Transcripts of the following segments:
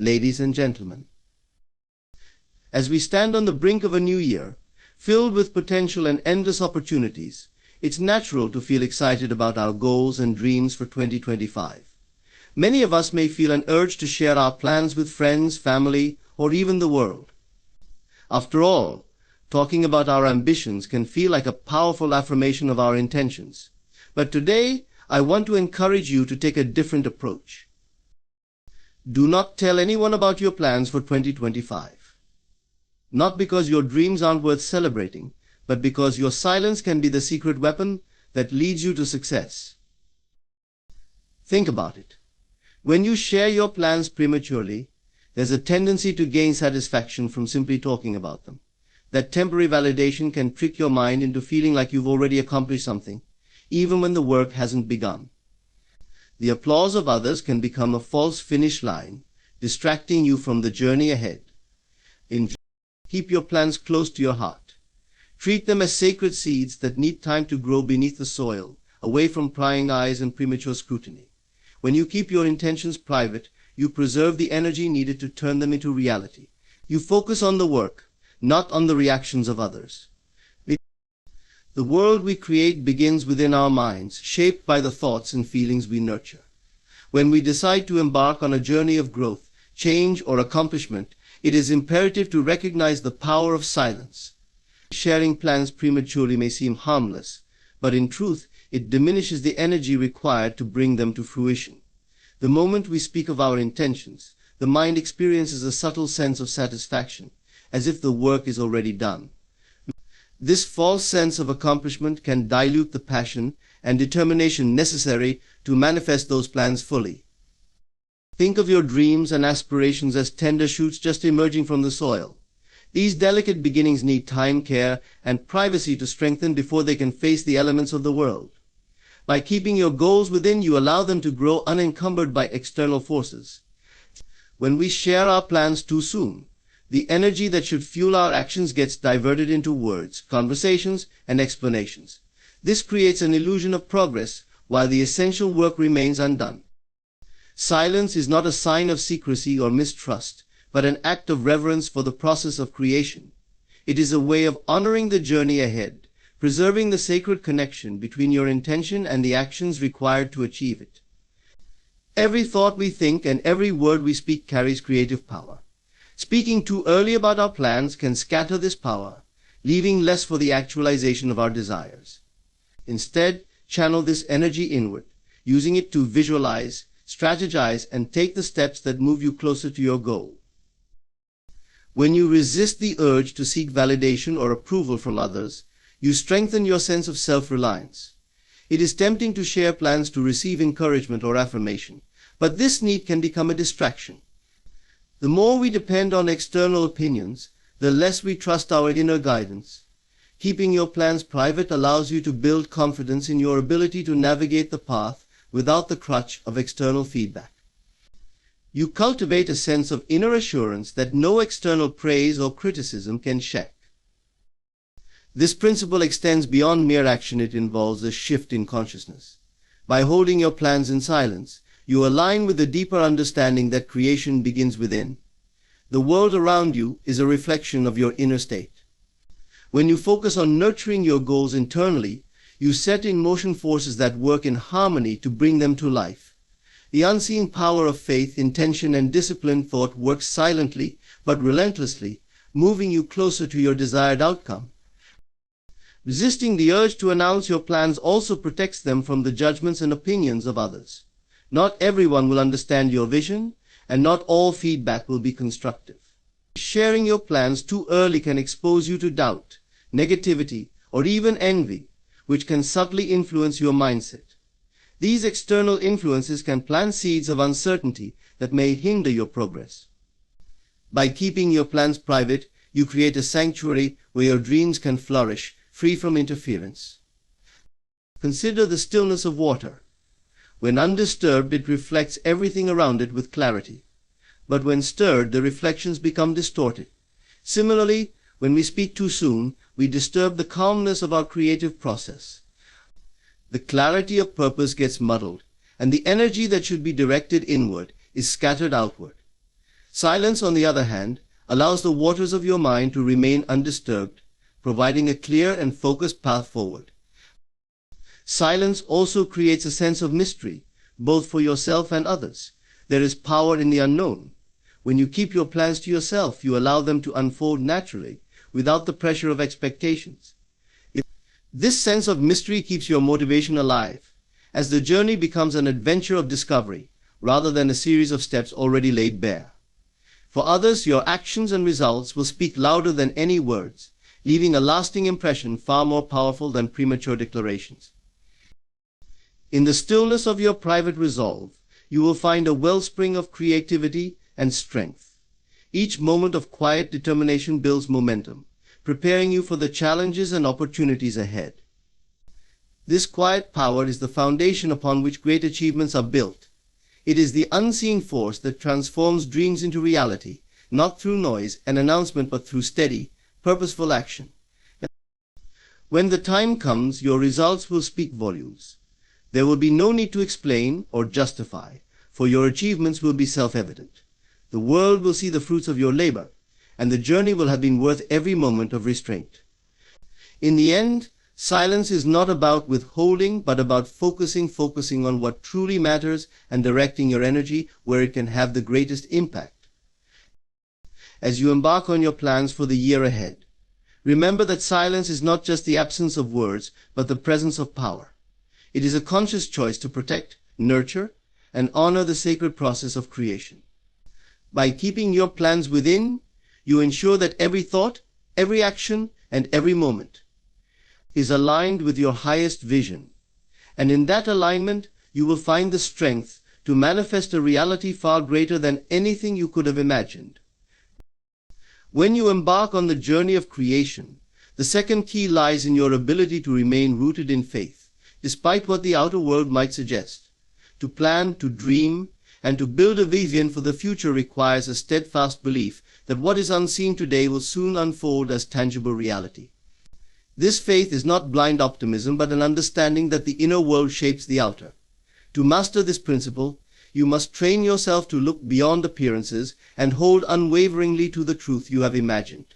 ladies and gentlemen. As we stand on the brink of a new year, filled with potential and endless opportunities, it's natural to feel excited about our goals and dreams for 2025. Many of us may feel an urge to share our plans with friends, family, or even the world. After all, talking about our ambitions can feel like a powerful affirmation of our intentions. But today, I want to encourage you to take a different approach. Do not tell anyone about your plans for 2025. Not because your dreams aren't worth celebrating, but because your silence can be the secret weapon that leads you to success. Think about it. When you share your plans prematurely, there's a tendency to gain satisfaction from simply talking about them. That temporary validation can trick your mind into feeling like you've already accomplished something, even when the work hasn't begun. The applause of others can become a false finish line, distracting you from the journey ahead. Keep your plans close to your heart. Treat them as sacred seeds that need time to grow beneath the soil, away from prying eyes and premature scrutiny. When you keep your intentions private, you preserve the energy needed to turn them into reality. You focus on the work, not on the reactions of others. The world we create begins within our minds, shaped by the thoughts and feelings we nurture. When we decide to embark on a journey of growth, change, or accomplishment, it is imperative to recognize the power of silence. Sharing plans prematurely may seem harmless, but in truth, it diminishes the energy required to bring them to fruition. The moment we speak of our intentions, the mind experiences a subtle sense of satisfaction, as if the work is already done. This false sense of accomplishment can dilute the passion and determination necessary to manifest those plans fully. Think of your dreams and aspirations as tender shoots just emerging from the soil. These delicate beginnings need time, care, and privacy to strengthen before they can face the elements of the world. By keeping your goals within, you allow them to grow unencumbered by external forces. When we share our plans too soon, the energy that should fuel our actions gets diverted into words, conversations, and explanations. This creates an illusion of progress, while the essential work remains undone. Silence is not a sign of secrecy or mistrust, but an act of reverence for the process of creation. It is a way of honoring the journey ahead, preserving the sacred connection between your intention and the actions required to achieve it. Every thought we think and every word we speak carries creative power. Speaking too early about our plans can scatter this power, leaving less for the actualization of our desires. Instead, channel this energy inward, using it to visualize, strategize, and take the steps that move you closer to your goal. When you resist the urge to seek validation or approval from others, you strengthen your sense of self-reliance. It is tempting to share plans to receive encouragement or affirmation, but this need can become a distraction. The more we depend on external opinions, the less we trust our inner guidance. Keeping your plans private allows you to build confidence in your ability to navigate the path without the crutch of external feedback. You cultivate a sense of inner assurance that no external praise or criticism can shake. This principle extends beyond mere action. It involves a shift in consciousness. By holding your plans in silence, you align with the deeper understanding that creation begins within. The world around you is a reflection of your inner state. When you focus on nurturing your goals internally, you set in motion forces that work in harmony to bring them to life. The unseen power of faith, intention, and disciplined thought works silently but relentlessly, moving you closer to your desired outcome. Resisting the urge to announce your plans also protects them from the judgments and opinions of others. Not everyone will understand your vision, and not all feedback will be constructive. Sharing your plans too early can expose you to doubt, negativity, or even envy, which can subtly influence your mindset. These external influences can plant seeds of uncertainty that may hinder your progress. By keeping your plans private, you create a sanctuary where your dreams can flourish, free from interference. Consider the stillness of water. When undisturbed, it reflects everything around it with clarity. But when stirred, the reflections become distorted. Similarly, when we speak too soon, we disturb the calmness of our creative process. The clarity of purpose gets muddled, and the energy that should be directed inward is scattered outward. Silence, on the other hand, allows the waters of your mind to remain undisturbed, providing a clear and focused path forward. Silence also creates a sense of mystery, both for yourself and others. There is power in the unknown. When you keep your plans to yourself, you allow them to unfold naturally, without the pressure of expectations. This sense of mystery keeps your motivation alive, as the journey becomes an adventure of discovery, rather than a series of steps already laid bare. For others, your actions and results will speak louder than any words, leaving a lasting impression far more powerful than premature declarations. In the stillness of your private resolve, you will find a wellspring of creativity and strength. Each moment of quiet determination builds momentum, preparing you for the challenges and opportunities ahead. This quiet power is the foundation upon which great achievements are built. It is the unseen force that transforms dreams into reality, not through noise and announcement, but through steady, purposeful action. When the time comes, your results will speak volumes. There will be no need to explain or justify, for your achievements will be self-evident. The world will see the fruits of your labor, and the journey will have been worth every moment of restraint. In the end, silence is not about withholding, but about focusing on what truly matters and directing your energy where it can have the greatest impact. As you embark on your plans for the year ahead, remember that silence is not just the absence of words, but the presence of power. It is a conscious choice to protect, nurture, and honor the sacred process of creation. By keeping your plans within, you ensure that every thought, every action, and every moment is aligned with your highest vision. And in that alignment, you will find the strength to manifest a reality far greater than anything you could have imagined. When you embark on the journey of creation, the second key lies in your ability to remain rooted in faith, despite what the outer world might suggest. To plan, to dream, and to build a vision for the future requires a steadfast belief that what is unseen today will soon unfold as tangible reality. This faith is not blind optimism, but an understanding that the inner world shapes the outer. To master this principle, you must train yourself to look beyond appearances and hold unwaveringly to the truth you have imagined.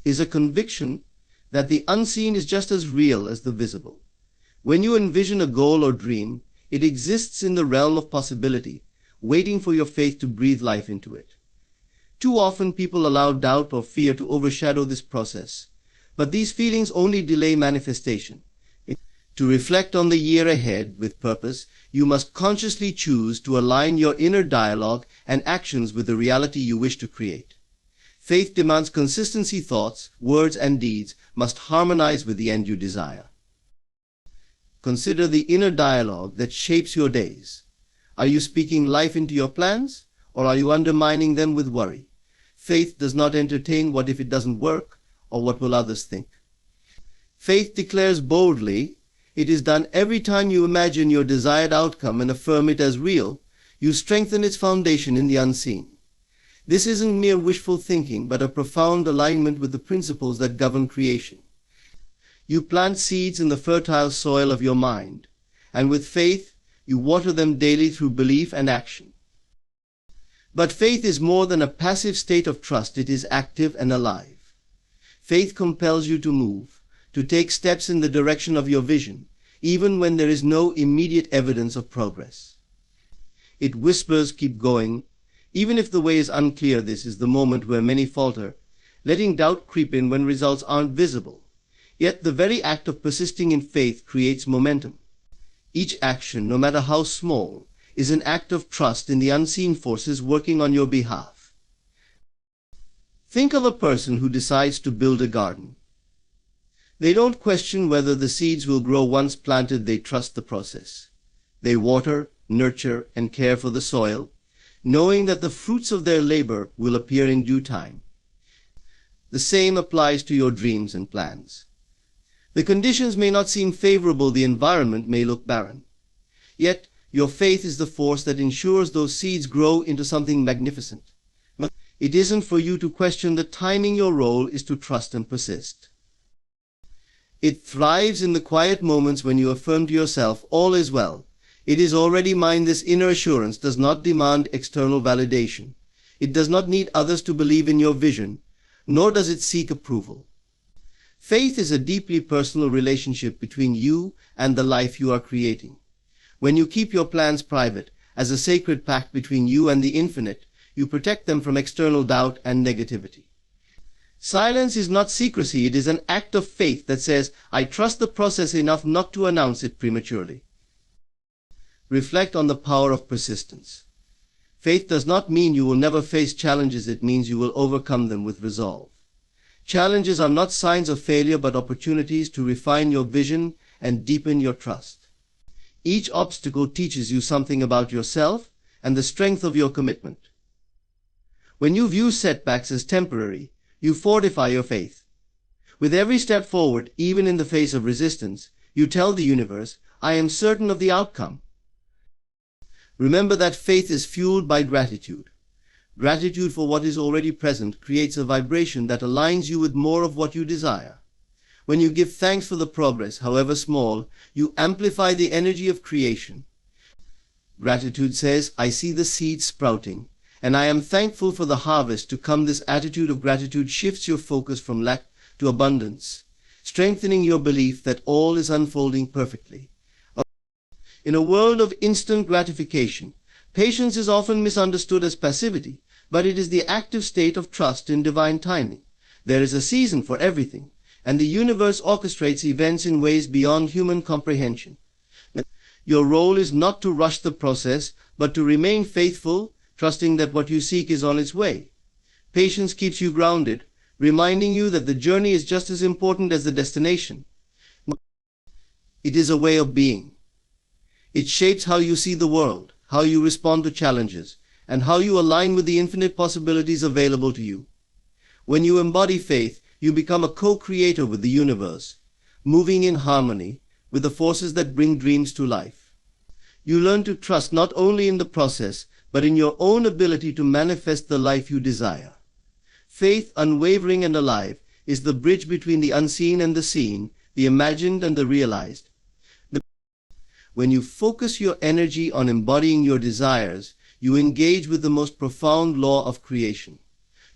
It is a conviction that the unseen is just as real as the visible. When you envision a goal or dream, it exists in the realm of possibility, waiting for your faith to breathe life into it. Too often people allow doubt or fear to overshadow this process, but these feelings only delay manifestation. To reflect on the year ahead with purpose, you must consciously choose to align your inner dialogue and actions with the reality you wish to create. Faith demands consistency. Thoughts, words, and deeds must harmonize with the end you desire. Consider the inner dialogue that shapes your days. Are you speaking life into your plans, or are you undermining them with worry? Faith does not entertain what if it doesn't work, or what will others think. Faith declares boldly. It is done every time you imagine your desired outcome and affirm it as real. You strengthen its foundation in the unseen. This isn't mere wishful thinking, but a profound alignment with the principles that govern creation. You plant seeds in the fertile soil of your mind, and with faith, you water them daily through belief and action. But faith is more than a passive state of trust. It is active and alive. Faith compels you to move, to take steps in the direction of your vision, even when there is no immediate evidence of progress. It whispers, "Keep going," even if the way is unclear. This is the moment where many falter, letting doubt creep in when results aren't visible. Yet the very act of persisting in faith creates momentum. Each action, no matter how small, is an act of trust in the unseen forces working on your behalf. Think of a person who decides to build a garden. They don't question whether the seeds will grow once planted. They trust the process. They water, nurture, and care for the soil, knowing that the fruits of their labor will appear in due time. The same applies to your dreams and plans. The conditions may not seem favorable, the environment may look barren. Yet, your faith is the force that ensures those seeds grow into something magnificent. It isn't for you to question the timing. Your role is to trust and persist. It thrives in the quiet moments when you affirm to yourself, "All is well. It is already mine." This inner assurance does not demand external validation. It does not need others to believe in your vision, nor does it seek approval. Faith is a deeply personal relationship between you and the life you are creating. When you keep your plans private, as a sacred pact between you and the infinite, you protect them from external doubt and negativity. Silence is not secrecy, it is an act of faith that says, I trust the process enough not to announce it prematurely. Reflect on the power of persistence. Faith does not mean you will never face challenges, it means you will overcome them with resolve. Challenges are not signs of failure but opportunities to refine your vision and deepen your trust. Each obstacle teaches you something about yourself and the strength of your commitment. When you view setbacks as temporary, you fortify your faith. With every step forward, even in the face of resistance, you tell the universe, I am certain of the outcome. Remember that faith is fueled by gratitude. Gratitude for what is already present creates a vibration that aligns you with more of what you desire. When you give thanks for the progress, however small, you amplify the energy of creation. Gratitude says, I see the seeds sprouting, and I am thankful for the harvest to come. This attitude of gratitude shifts your focus from lack to abundance, strengthening your belief that all is unfolding perfectly. In a world of instant gratification, patience is often misunderstood as passivity, but it is the active state of trust in divine timing. There is a season for everything, and the universe orchestrates events in ways beyond human comprehension. Your role is not to rush the process, but to remain faithful, trusting that what you seek is on its way. Patience keeps you grounded, reminding you that the journey is just as important as the destination. It is a way of being. It shapes how you see the world, how you respond to challenges, and how you align with the infinite possibilities available to you. When you embody faith, you become a co-creator with the universe, moving in harmony with the forces that bring dreams to life. You learn to trust not only in the process, but in your own ability to manifest the life you desire. Faith, unwavering and alive, is the bridge between the unseen and the seen, the imagined and the realized. When you focus your energy on embodying your desires, you engage with the most profound law of creation.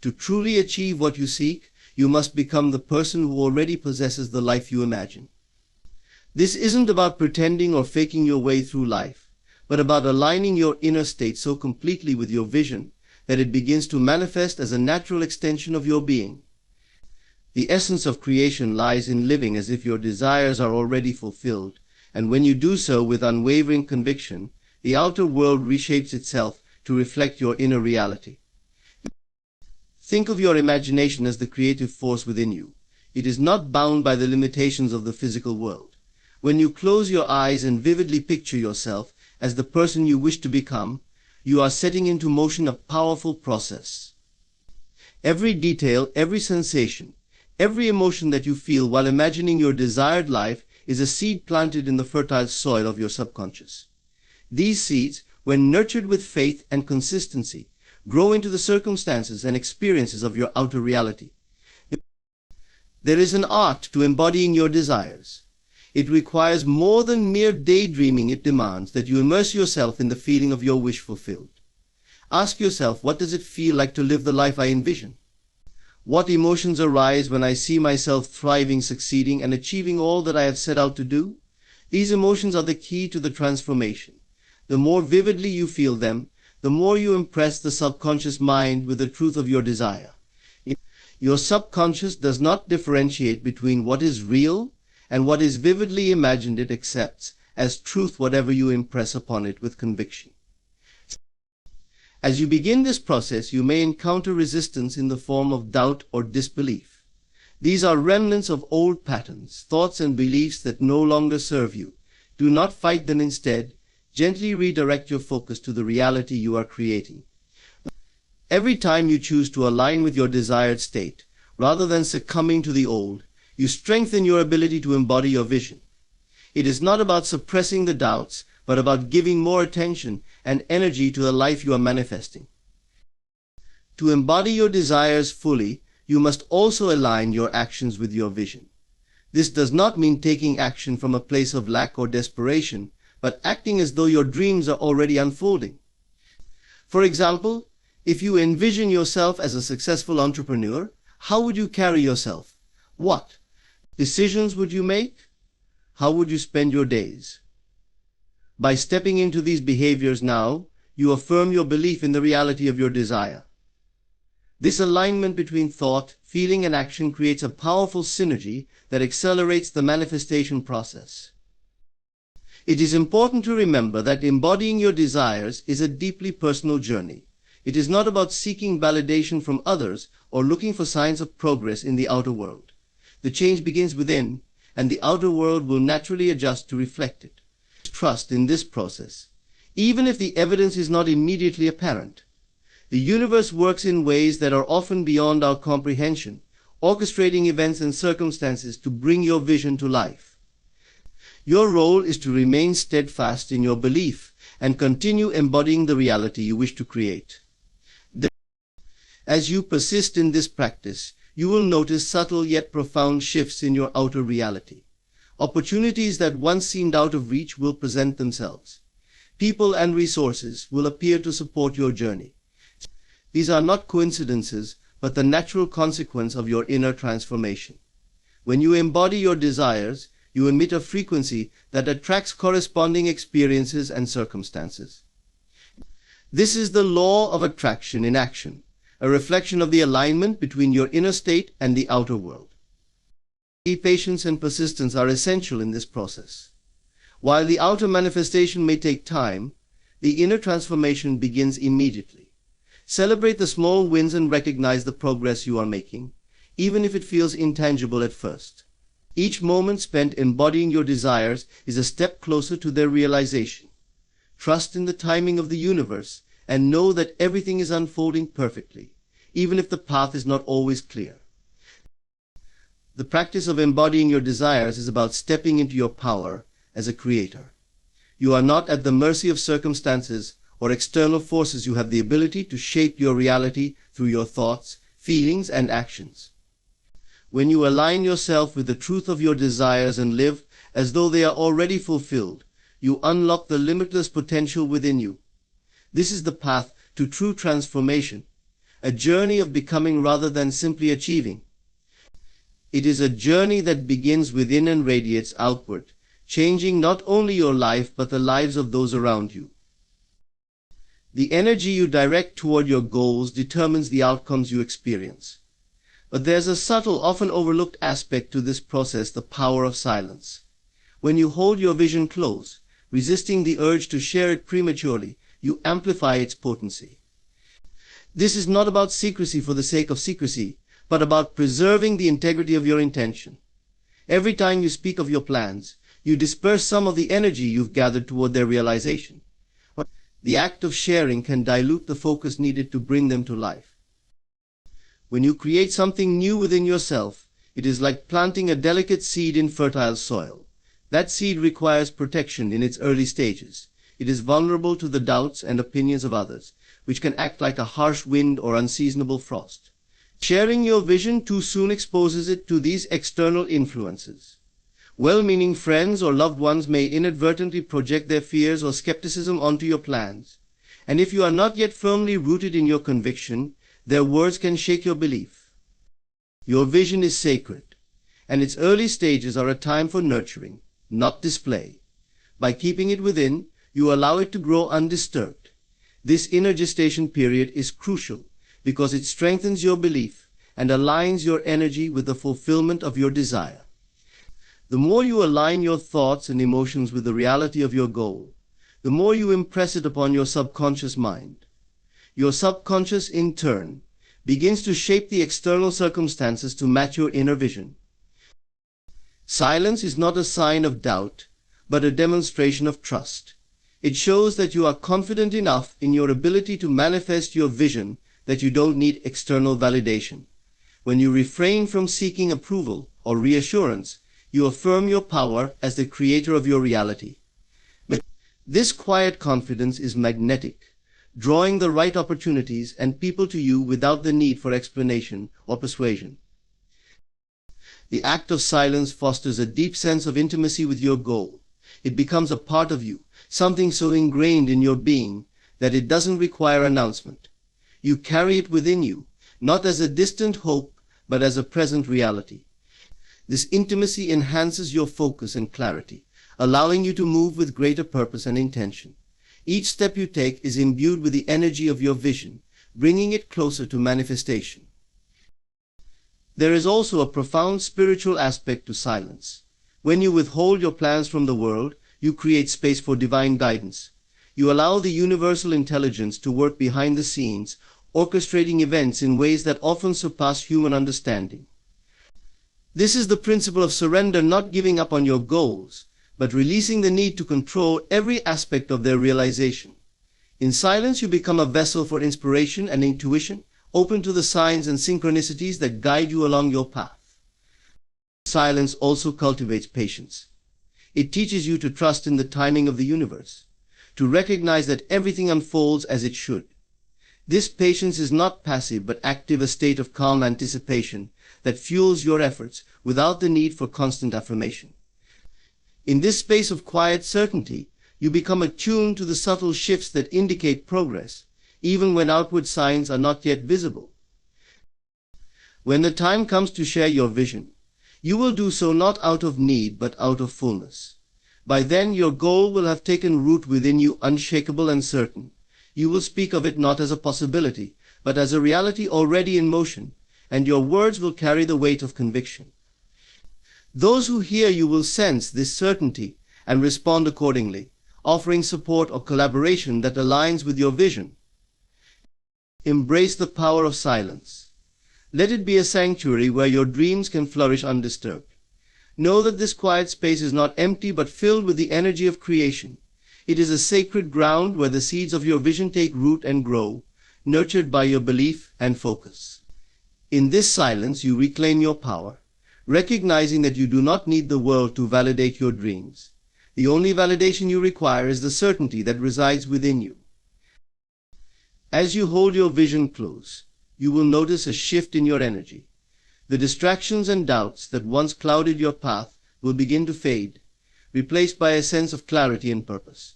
To truly achieve what you seek, you must become the person who already possesses the life you imagine. This isn't about pretending or faking your way through life, but about aligning your inner state so completely with your vision that it begins to manifest as a natural extension of your being. The essence of creation lies in living as if your desires are already fulfilled, and when you do so with unwavering conviction, the outer world reshapes itself to reflect your inner reality. Think of your imagination as the creative force within you. It is not bound by the limitations of the physical world. When you close your eyes and vividly picture yourself as the person you wish to become, you are setting into motion a powerful process. Every detail, every sensation, every emotion that you feel while imagining your desired life is a seed planted in the fertile soil of your subconscious. These seeds, when nurtured with faith and consistency, grow into the circumstances and experiences of your outer reality. There is an art to embodying your desires. It requires more than mere daydreaming. It demands that you immerse yourself in the feeling of your wish fulfilled. Ask yourself, what does it feel like to live the life I envision? What emotions arise when I see myself thriving, succeeding, and achieving all that I have set out to do? These emotions are the key to the transformation. The more vividly you feel them, the more you impress the subconscious mind with the truth of your desire. Your subconscious does not differentiate between what is real and what is vividly imagined. It accepts as truth whatever you impress upon it with conviction. As you begin this process, you may encounter resistance in the form of doubt or disbelief. These are remnants of old patterns, thoughts and beliefs that no longer serve you. Do not fight them. Instead, gently redirect your focus to the reality you are creating. Every time you choose to align with your desired state, rather than succumbing to the old, you strengthen your ability to embody your vision. It is not about suppressing the doubts, but about giving more attention and energy to the life you are manifesting. To embody your desires fully, you must also align your actions with your vision. This does not mean taking action from a place of lack or desperation, but acting as though your dreams are already unfolding. For example, If you envision yourself as a successful entrepreneur, how would you carry yourself? What decisions would you make? How would you spend your days? By stepping into these behaviors now, you affirm your belief in the reality of your desire. This alignment between thought, feeling, and action creates a powerful synergy that accelerates the manifestation process. It is important to remember that embodying your desires is a deeply personal journey. It is not about seeking validation from others or looking for signs of progress in the outer world. The change begins within, and the outer world will naturally adjust to reflect it. Trust in this process, even if the evidence is not immediately apparent. The universe works in ways that are often beyond our comprehension, orchestrating events and circumstances to bring your vision to life. Your role is to remain steadfast in your belief and continue embodying the reality you wish to create. As you persist in this practice, you will notice subtle yet profound shifts in your outer reality. Opportunities that once seemed out of reach will present themselves. People and resources will appear to support your journey. These are not coincidences, but the natural consequence of your inner transformation. When you embody your desires, you emit a frequency that attracts corresponding experiences and circumstances. This is the law of attraction in action, a reflection of the alignment between your inner state and the outer world. Patience and persistence are essential in this process. While the outer manifestation may take time, the inner transformation begins immediately. Celebrate the small wins and recognize the progress you are making, even if it feels intangible at first. Each moment spent embodying your desires is a step closer to their realization. Trust in the timing of the universe and know that everything is unfolding perfectly, even if the path is not always clear. The practice of embodying your desires is about stepping into your power as a creator. You are not at the mercy of circumstances or external forces. You have the ability to shape your reality through your thoughts, feelings, and actions. When you align yourself with the truth of your desires and live as though they are already fulfilled, you unlock the limitless potential within you. This is the path to true transformation, a journey of becoming rather than simply achieving. It is a journey that begins within and radiates outward, changing not only your life but the lives of those around you. The energy you direct toward your goals determines the outcomes you experience. But there's a subtle, often overlooked aspect to this process, the power of silence. When you hold your vision close, resisting the urge to share it prematurely, you amplify its potency. This is not about secrecy for the sake of secrecy, but about preserving the integrity of your intention. Every time you speak of your plans, you disperse some of the energy you've gathered toward their realization. The act of sharing can dilute the focus needed to bring them to life. When you create something new within yourself, it is like planting a delicate seed in fertile soil. That seed requires protection in its early stages. It is vulnerable to the doubts and opinions of others, which can act like a harsh wind or unseasonable frost. Sharing your vision too soon exposes it to these external influences. Well-meaning friends or loved ones may inadvertently project their fears or skepticism onto your plans, and if you are not yet firmly rooted in your conviction, their words can shake your belief. Your vision is sacred, and its early stages are a time for nurturing, not display. By keeping it within, you allow it to grow undisturbed. This inner gestation period is crucial because it strengthens your belief and aligns your energy with the fulfillment of your desire. The more you align your thoughts and emotions with the reality of your goal, the more you impress it upon your subconscious mind. Your subconscious, in turn, begins to shape the external circumstances to match your inner vision. Silence is not a sign of doubt, but a demonstration of trust. It shows that you are confident enough in your ability to manifest your vision that you don't need external validation. When you refrain from seeking approval or reassurance, you affirm your power as the creator of your reality. But this quiet confidence is magnetic, drawing the right opportunities and people to you without the need for explanation or persuasion. The act of silence fosters a deep sense of intimacy with your goal. It becomes a part of you, something so ingrained in your being that it doesn't require announcement. You carry it within you, not as a distant hope, but as a present reality. This intimacy enhances your focus and clarity, allowing you to move with greater purpose and intention. Each step you take is imbued with the energy of your vision, bringing it closer to manifestation. There is also a profound spiritual aspect to silence. When you withhold your plans from the world, you create space for divine guidance. You allow the universal intelligence to work behind the scenes, orchestrating events in ways that often surpass human understanding. This is the principle of surrender, not giving up on your goals, but releasing the need to control every aspect of their realization. In silence, you become a vessel for inspiration and intuition, open to the signs and synchronicities that guide you along your path. Silence also cultivates patience. It teaches you to trust in the timing of the universe, to recognize that everything unfolds as it should. This patience is not passive but active, a state of calm anticipation that fuels your efforts without the need for constant affirmation. In this space of quiet certainty, you become attuned to the subtle shifts that indicate progress, even when outward signs are not yet visible. When the time comes to share your vision, you will do so not out of need but out of fullness. By then, your goal will have taken root within you, unshakable and certain. You will speak of it not as a possibility, but as a reality already in motion, and your words will carry the weight of conviction. Those who hear you will sense this certainty and respond accordingly, offering support or collaboration that aligns with your vision. Embrace the power of silence. Let it be a sanctuary where your dreams can flourish undisturbed. Know that this quiet space is not empty but filled with the energy of creation. It is a sacred ground where the seeds of your vision take root and grow, nurtured by your belief and focus. In this silence, you reclaim your power, recognizing that you do not need the world to validate your dreams. The only validation you require is the certainty that resides within you. As you hold your vision close, you will notice a shift in your energy. The distractions and doubts that once clouded your path will begin to fade, replaced by a sense of clarity and purpose.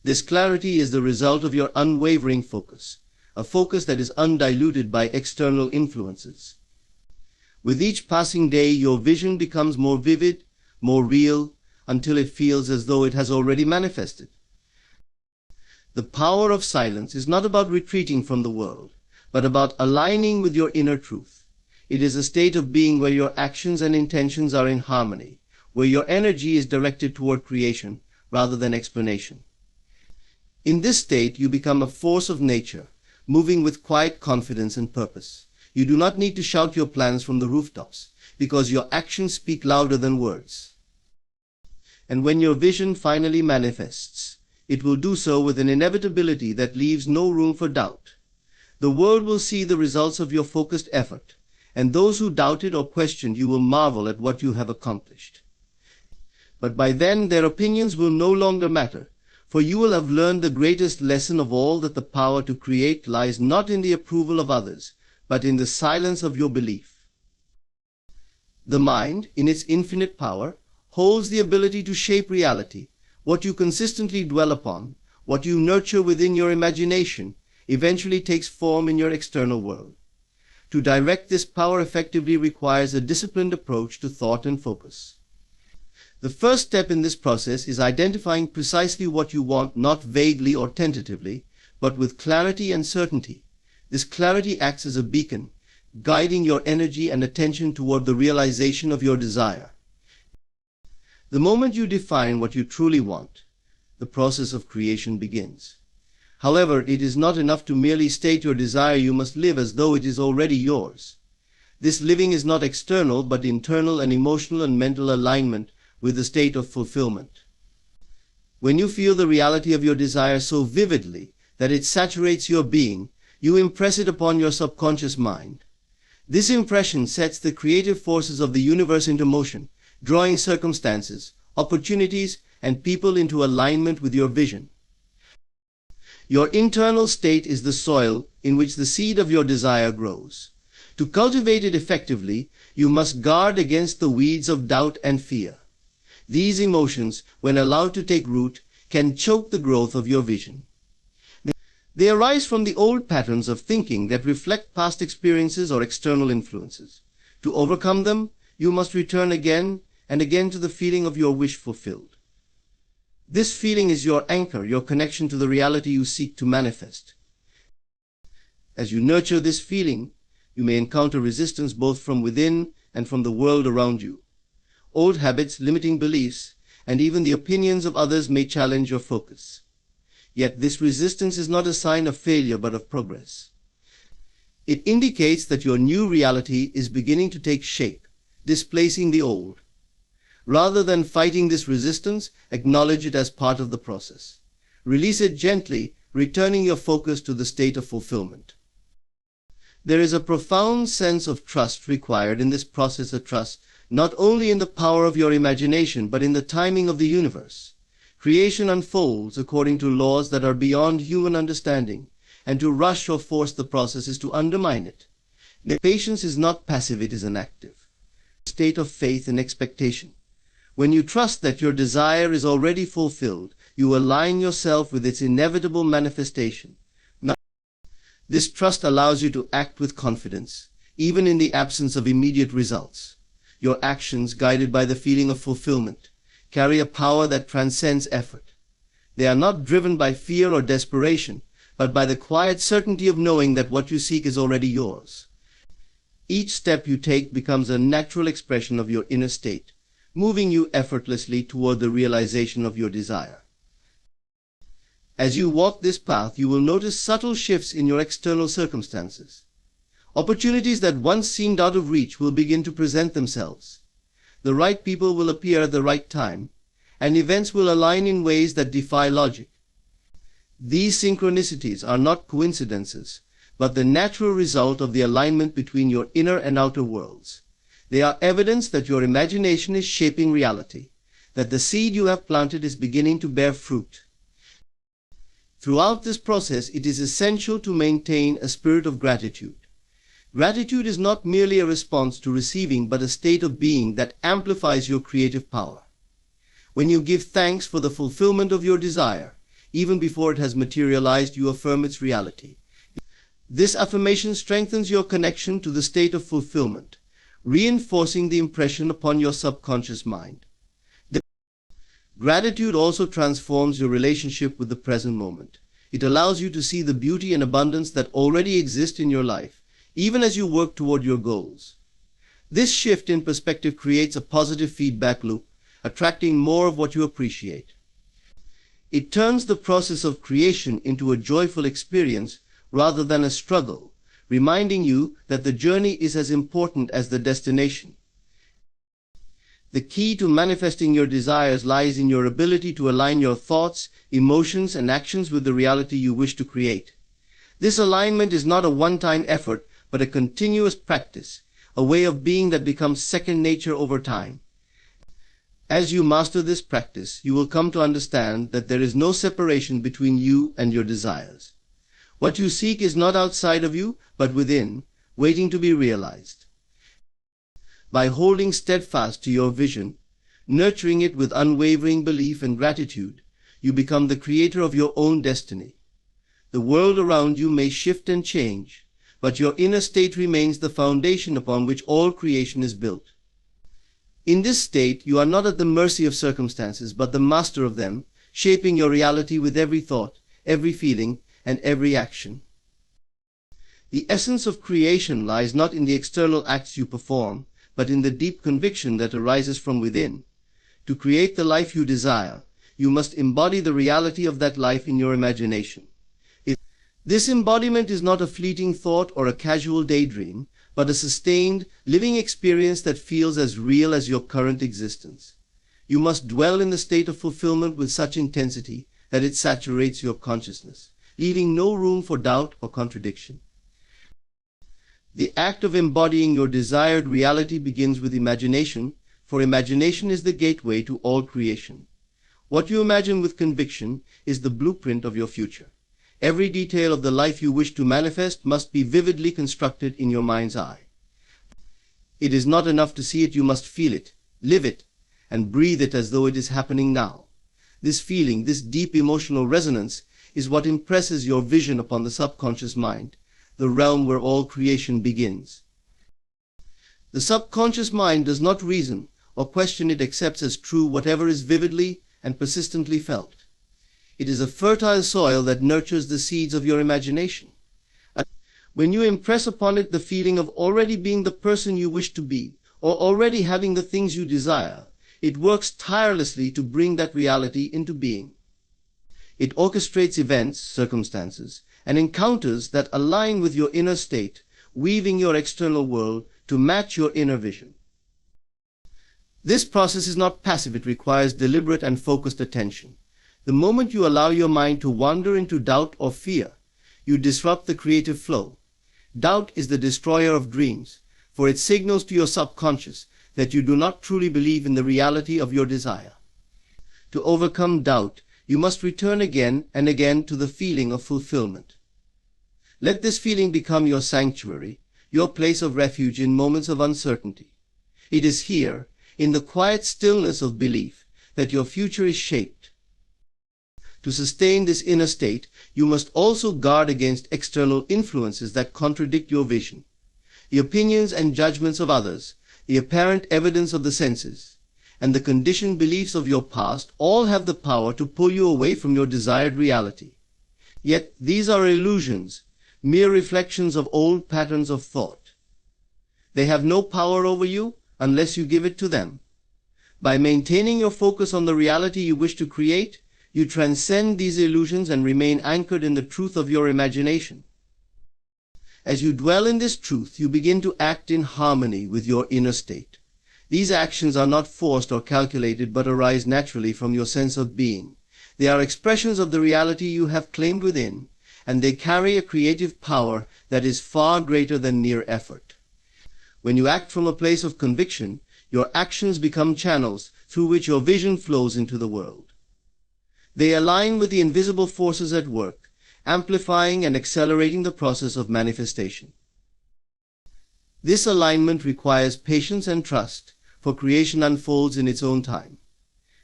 This clarity is the result of your unwavering focus, a focus that is undiluted by external influences. With each passing day, your vision becomes more vivid, more real, until it feels as though it has already manifested. The power of silence is not about retreating from the world, but about aligning with your inner truth. It is a state of being where your actions and intentions are in harmony, where your energy is directed toward creation rather than explanation. In this state, you become a force of nature, moving with quiet confidence and purpose. You do not need to shout your plans from the rooftops, because your actions speak louder than words. And when your vision finally manifests, it will do so with an inevitability that leaves no room for doubt. The world will see the results of your focused effort, and those who doubted or questioned you will marvel at what you have accomplished. But by then, their opinions will no longer matter, for you will have learned the greatest lesson of all, that the power to create lies not in the approval of others, but in the silence of your belief. The mind, in its infinite power, holds the ability to shape reality. What you consistently dwell upon, what you nurture within your imagination, eventually takes form in your external world. To direct this power effectively requires a disciplined approach to thought and focus. The first step in this process is identifying precisely what you want, not vaguely or tentatively, but with clarity and certainty. This clarity acts as a beacon, guiding your energy and attention toward the realization of your desire. The moment you define what you truly want, the process of creation begins. However, it is not enough to merely state your desire. You must live as though it is already yours. This living is not external, but internal, and emotional and mental alignment with the state of fulfillment. When you feel the reality of your desire so vividly that it saturates your being, you impress it upon your subconscious mind. This impression sets the creative forces of the universe into motion, drawing circumstances, opportunities, and people into alignment with your vision. Your internal state is the soil in which the seed of your desire grows. To cultivate it effectively, you must guard against the weeds of doubt and fear. These emotions, when allowed to take root, can choke the growth of your vision. They arise from the old patterns of thinking that reflect past experiences or external influences. To overcome them, you must return again and again to the feeling of your wish fulfilled. This feeling is your anchor, your connection to the reality you seek to manifest. As you nurture this feeling, you may encounter resistance both from within and from the world around you. Old habits, limiting beliefs, and even the opinions of others may challenge your focus. Yet this resistance is not a sign of failure but of progress. It indicates that your new reality is beginning to take shape, displacing the old. Rather than fighting this resistance, acknowledge it as part of the process. Release it gently, returning your focus to the state of fulfillment. There is a profound sense of trust required in this process, a trust not only in the power of your imagination but in the timing of the universe. Creation unfolds according to laws that are beyond human understanding, and to rush or force the process is to undermine it. Patience is not passive, it is an active state of faith and expectation. When you trust that your desire is already fulfilled, you align yourself with its inevitable manifestation. This trust allows you to act with confidence, even in the absence of immediate results. Your actions, guided by the feeling of fulfillment, carry a power that transcends effort. They are not driven by fear or desperation, but by the quiet certainty of knowing that what you seek is already yours. Each step you take becomes a natural expression of your inner state, moving you effortlessly toward the realization of your desire. As you walk this path, you will notice subtle shifts in your external circumstances. Opportunities that once seemed out of reach will begin to present themselves. The right people will appear at the right time, and events will align in ways that defy logic. These synchronicities are not coincidences, but the natural result of the alignment between your inner and outer worlds. They are evidence that your imagination is shaping reality, that the seed you have planted is beginning to bear fruit. Throughout this process, it is essential to maintain a spirit of gratitude. Gratitude is not merely a response to receiving, but a state of being that amplifies your creative power. When you give thanks for the fulfillment of your desire, even before it has materialized, you affirm its reality. This affirmation strengthens your connection to the state of fulfillment, reinforcing the impression upon your subconscious mind. Gratitude also transforms your relationship with the present moment. It allows you to see the beauty and abundance that already exist in your life, even as you work toward your goals. This shift in perspective creates a positive feedback loop, attracting more of what you appreciate. It turns the process of creation into a joyful experience rather than a struggle, reminding you that the journey is as important as the destination. The key to manifesting your desires lies in your ability to align your thoughts, emotions, and actions with the reality you wish to create. This alignment is not a one-time effort, but a continuous practice, a way of being that becomes second nature over time. As you master this practice, you will come to understand that there is no separation between you and your desires. What you seek is not outside of you, but within, waiting to be realized. By holding steadfast to your vision, nurturing it with unwavering belief and gratitude, you become the creator of your own destiny. The world around you may shift and change, but your inner state remains the foundation upon which all creation is built. In this state, you are not at the mercy of circumstances, but the master of them, shaping your reality with every thought, every feeling, and every action. The essence of creation lies not in the external acts you perform, but in the deep conviction that arises from within. To create the life you desire, you must embody the reality of that life in your imagination. This embodiment is not a fleeting thought or a casual daydream, but a sustained, living experience that feels as real as your current existence. You must dwell in the state of fulfillment with such intensity that it saturates your consciousness, leaving no room for doubt or contradiction. The act of embodying your desired reality begins with imagination, for imagination is the gateway to all creation. What you imagine with conviction is the blueprint of your future. Every detail of the life you wish to manifest must be vividly constructed in your mind's eye. It is not enough to see it, you must feel it, live it, and breathe it as though it is happening now. This feeling, this deep emotional resonance, is what impresses your vision upon the subconscious mind, the realm where all creation begins. The subconscious mind does not reason or question, it accepts as true whatever is vividly and persistently felt. It is a fertile soil that nurtures the seeds of your imagination. When you impress upon it the feeling of already being the person you wish to be, or already having the things you desire, it works tirelessly to bring that reality into being. It orchestrates events, circumstances, and encounters that align with your inner state, weaving your external world to match your inner vision. This process is not passive, it requires deliberate and focused attention. The moment you allow your mind to wander into doubt or fear, you disrupt the creative flow. Doubt is the destroyer of dreams, for it signals to your subconscious that you do not truly believe in the reality of your desire. To overcome doubt, you must return again and again to the feeling of fulfillment. Let this feeling become your sanctuary, your place of refuge in moments of uncertainty. It is here, in the quiet stillness of belief, that your future is shaped. To sustain this inner state, you must also guard against external influences that contradict your vision. The opinions and judgments of others, the apparent evidence of the senses, and the conditioned beliefs of your past all have the power to pull you away from your desired reality. Yet these are illusions, mere reflections of old patterns of thought. They have no power over you unless you give it to them. By maintaining your focus on the reality you wish to create, you transcend these illusions and remain anchored in the truth of your imagination. As you dwell in this truth, you begin to act in harmony with your inner state. These actions are not forced or calculated, but arise naturally from your sense of being. They are expressions of the reality you have claimed within, and they carry a creative power that is far greater than mere effort. When you act from a place of conviction, your actions become channels through which your vision flows into the world. They align with the invisible forces at work, amplifying and accelerating the process of manifestation. This alignment requires patience and trust, for creation unfolds in its own time.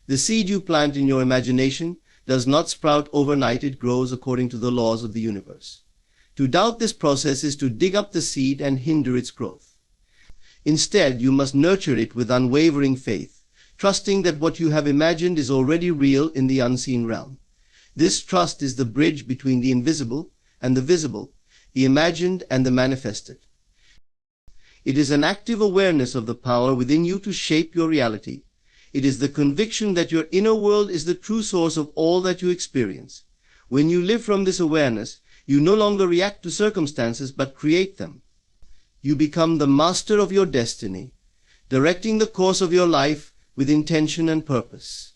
The seed you plant in your imagination does not sprout overnight, it grows according to the laws of the universe. To doubt this process is to dig up the seed and hinder its growth. Instead, you must nurture it with unwavering faith, trusting that what you have imagined is already real in the unseen realm. This trust is the bridge between the invisible and the visible, the imagined and the manifested. It is an active awareness of the power within you to shape your reality. It is the conviction that your inner world is the true source of all that you experience. When you live from this awareness, you no longer react to circumstances but create them. You become the master of your destiny, directing the course of your life with intention and purpose.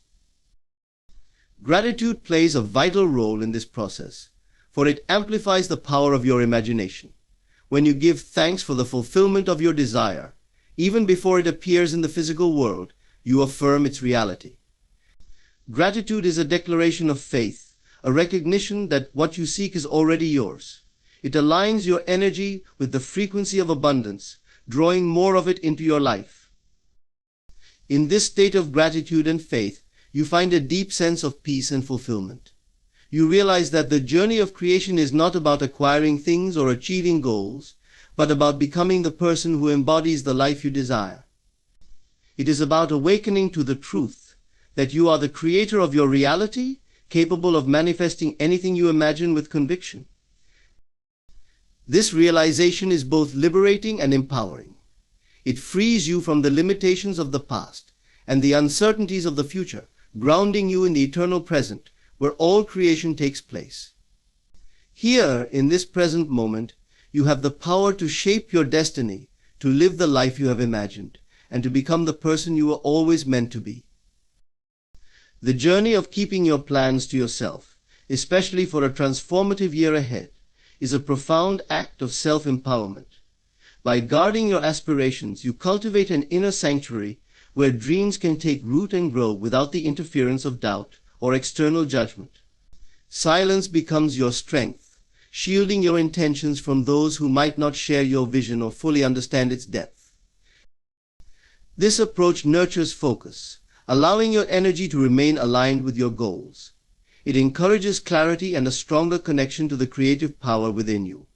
Gratitude plays a vital role in this process, for it amplifies the power of your imagination. When you give thanks for the fulfillment of your desire, even before it appears in the physical world, you affirm its reality. Gratitude is a declaration of faith, a recognition that what you seek is already yours. It aligns your energy with the frequency of abundance, drawing more of it into your life. In this state of gratitude and faith, you find a deep sense of peace and fulfillment. You realize that the journey of creation is not about acquiring things or achieving goals, but about becoming the person who embodies the life you desire. It is about awakening to the truth that you are the creator of your reality, capable of manifesting anything you imagine with conviction. This realization is both liberating and empowering. It frees you from the limitations of the past and the uncertainties of the future, grounding you in the eternal present, where all creation takes place. Here, in this present moment, you have the power to shape your destiny, to live the life you have imagined, and to become the person you were always meant to be. The journey of keeping your plans to yourself, especially for a transformative year ahead, is a profound act of self-empowerment. By guarding your aspirations, you cultivate an inner sanctuary where dreams can take root and grow without the interference of doubt or external judgment. Silence becomes your strength, shielding your intentions from those who might not share your vision or fully understand its depth. This approach nurtures focus, allowing your energy to remain aligned with your goals. It encourages clarity and a stronger connection to the creative power within you.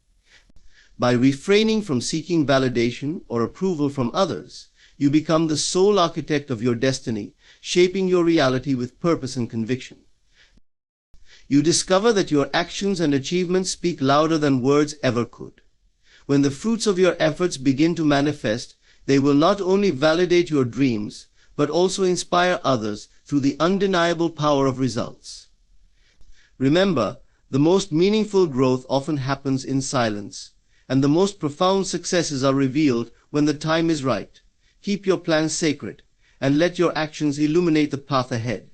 By refraining from seeking validation or approval from others, you become the sole architect of your destiny, shaping your reality with purpose and conviction. You discover that your actions and achievements speak louder than words ever could. When the fruits of your efforts begin to manifest, they will not only validate your dreams, but also inspire others through the undeniable power of results. Remember, the most meaningful growth often happens in silence, and the most profound successes are revealed when the time is right. Keep your plans sacred, and let your actions illuminate the path ahead.